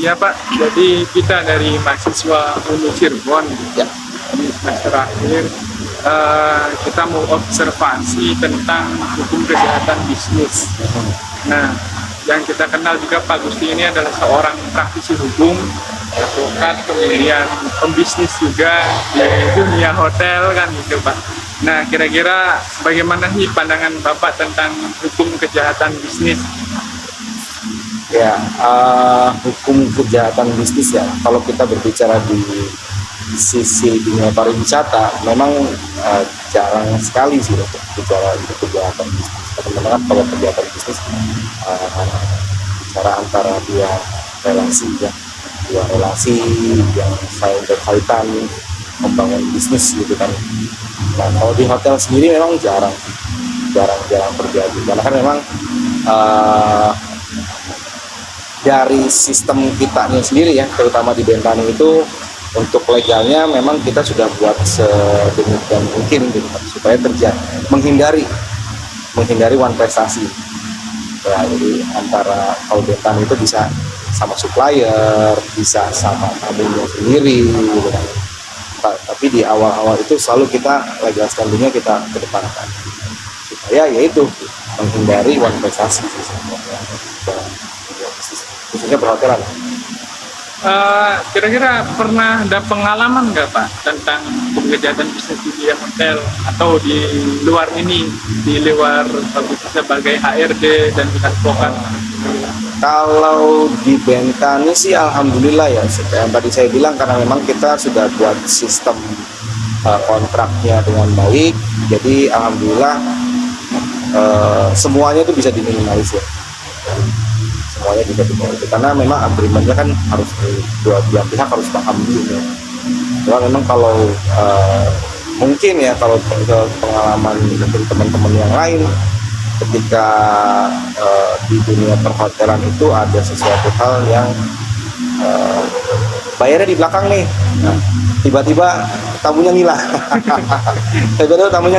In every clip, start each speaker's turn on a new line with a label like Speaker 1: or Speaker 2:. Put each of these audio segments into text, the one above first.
Speaker 1: Ya Pak, jadi kita dari mahasiswa UNU Cirebon
Speaker 2: Ya.
Speaker 1: di semester akhir kita mau observasi tentang hukum kejahatan bisnis. Nah, yang kita kenal juga Pak Gusti ini adalah seorang praktisi hukum, advokat, kemudian pembisnis juga di dunia hotel kan gitu Pak. Nah, kira-kira bagaimana sih pandangan Bapak tentang hukum kejahatan bisnis?
Speaker 2: Ya, hukum kejahatan bisnis ya. Kalau kita berbicara di sisi dunia pariwisata, memang jarang sekali sih untuk bicara itu kejahatan bisnis. Teman-teman, kalau kejahatan bisnis bicara antara dua relasi ya, dua relasi yang saling berkaitan membangun bisnis gitu kan. Nah, kalau di hotel sendiri memang jarang terjadi, karena kan memang dari sistem kitanya sendiri ya, terutama di Bentani itu untuk legalnya memang kita sudah buat sedemikian mungkin gitu, supaya menghindari one prestasi. Ya, jadi antara kalau Bentani itu bisa sama supplier, bisa sama tamunya sendiri gitu kan. Tapi di awal-awal itu selalu kita legal standingnya kita kedepankan supaya yaitu menghindari one prestasi khususnya perhotelan.
Speaker 1: Kira-kira pernah ada pengalaman nggak Pak tentang hukum kejahatan bisnis di dunia hotel atau di luar ini, di luar sebagai HRD dan advokat?
Speaker 2: Kalau di Bentani sih alhamdulillah ya, seperti yang tadi saya bilang, karena memang kita sudah buat sistem kontraknya dengan baik, jadi alhamdulillah semuanya itu bisa diminimalisir. Semuanya juga diminimalisir karena memang agreementnya kan harus dua belah pihak harus paham dulu ya. Cuma memang kalau mungkin ya, kalau pengalaman dari teman-teman yang lain, ketika di dunia perhotelan itu ada sesuatu hal yang bayarnya di belakang nih, nah, tiba-tiba tamunya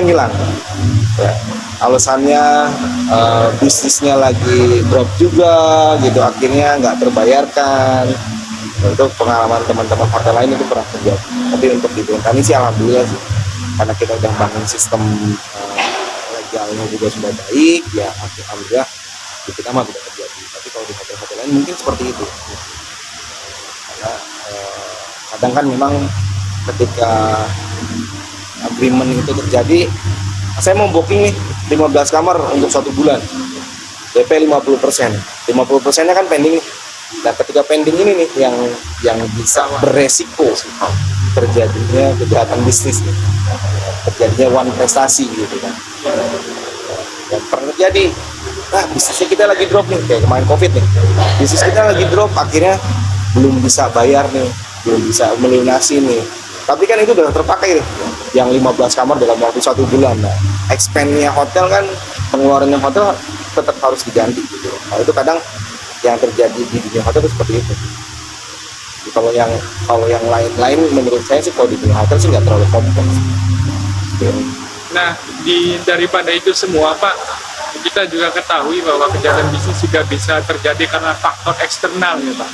Speaker 2: ngilang. Ya, alasannya bisnisnya lagi drop juga gitu, akhirnya nggak terbayarkan. Itu pengalaman teman-teman hotel lain itu pernah terjadi. Tapi untuk di Bentani sih alhamdulillah sih, karena kita udah bangun sistem legalnya juga sudah baik ya, alhamdulillah di kita mah tidak terjadi. Tapi kalau di hotel-hotel lain mungkin seperti itu, karena kadang kan memang ketika agreement itu terjadi, saya mau booking nih 15 kamar untuk 1 bulan, DP 50%, 50%-nya kan pending nih. Nah, ketika pending ini nih yang bisa beresiko terjadinya kejahatan bisnis nih, terjadinya one prestasi gitu kan. Dan pernah terjadi, nah bisnisnya kita lagi drop nih, kayak kemarin COVID nih, bisnis kita lagi drop, akhirnya belum bisa bayar nih, belum bisa melunasi nih. Tapi kan itu udah terpakai nih, yang 15 kamar dalam waktu 1 bulan. Nah, expand-nya hotel kan, pengeluarannya hotel tetap harus diganti gitu. Nah, itu kadang yang terjadi di dunia hotel itu seperti itu. Jadi, kalau yang lain-lain menurut saya sih, kalau di dunia hotel sih nggak terlalu kompleks.
Speaker 1: Nah, daripada itu semua Pak, kita juga ketahui bahwa kejahatan bisnis juga bisa terjadi karena faktor eksternal ya Pak.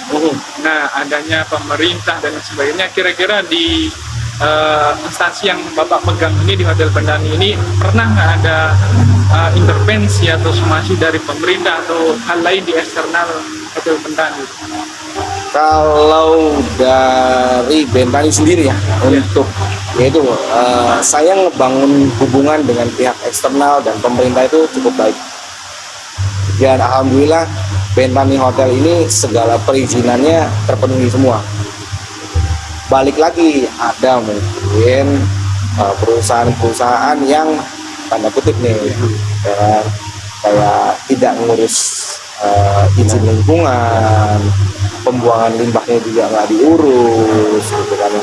Speaker 1: Nah, adanya pemerintah dan sebagainya. Kira-kira di instansi yang Bapak pegang ini di Hotel Bentani ini, pernah nggak ada intervensi atau somasi dari pemerintah atau hal lain di eksternal Hotel Bentani?
Speaker 2: Kalau dari Bentani sendiri ya, untuk yaitu saya ngebangun hubungan dengan pihak eksternal dan pemerintah itu cukup baik. Dan alhamdulillah Bentani Hotel ini segala perizinannya terpenuhi semua. Balik lagi, ada mungkin perusahaan-perusahaan yang tanda kutip nih, kayak tidak ngurus izin lingkungan, pembuangan limbahnya juga nggak diurus gitu kan.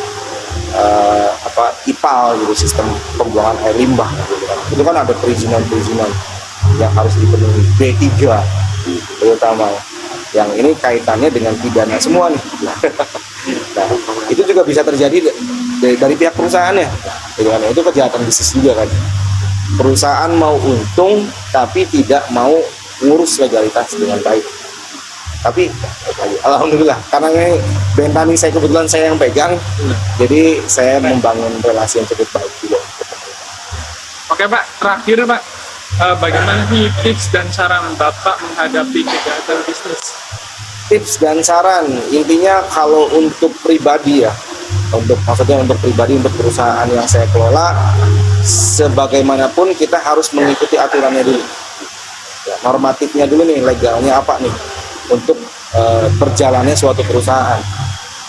Speaker 2: IPAL gitu, sistem pembuangan air limbah gitu kan. Itu kan ada perizinan yang harus dipenuhi, B3 terutama, yang ini kaitannya dengan pidana semua nih. Nah, itu juga bisa terjadi dari pihak perusahaannya gitu kan. Itu kejahatan bisnis juga kan, perusahaan mau untung tapi tidak mau ngurus legalitas dengan baik. Tapi alhamdulillah karena ini Bentani saya kebetulan saya yang pegang, jadi saya membangun relasi yang cukup baik juga.
Speaker 1: Oke Pak, terakhir Pak, bagaimana sih tips dan saran Bapak menghadapi kejahatan bisnis?
Speaker 2: Tips dan saran intinya kalau untuk pribadi ya, maksudnya untuk pribadi, untuk perusahaan yang saya kelola, sebagaimanapun kita harus mengikuti aturannya dulu ya, normatifnya dulu nih, legalnya apa nih untuk berjalannya suatu perusahaan,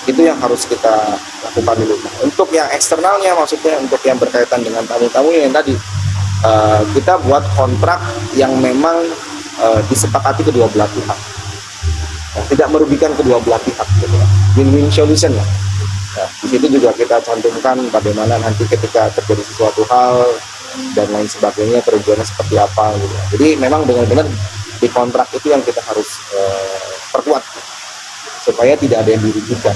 Speaker 2: itu yang harus kita lakukan dulu. Untuk yang eksternalnya, maksudnya untuk yang berkaitan dengan tamu-tamu yang tadi, kita buat kontrak yang memang disepakati kedua belah pihak, tidak merugikan kedua belah pihak gitu ya. Win-win solution ya. Nah, di situ juga kita cantumkan bagaimana nanti ketika terjadi sesuatu hal dan lain sebagainya kerugiannya seperti apa gitu. Jadi memang benar-benar di kontrak itu yang kita harus perkuat supaya tidak ada yang dirugikan.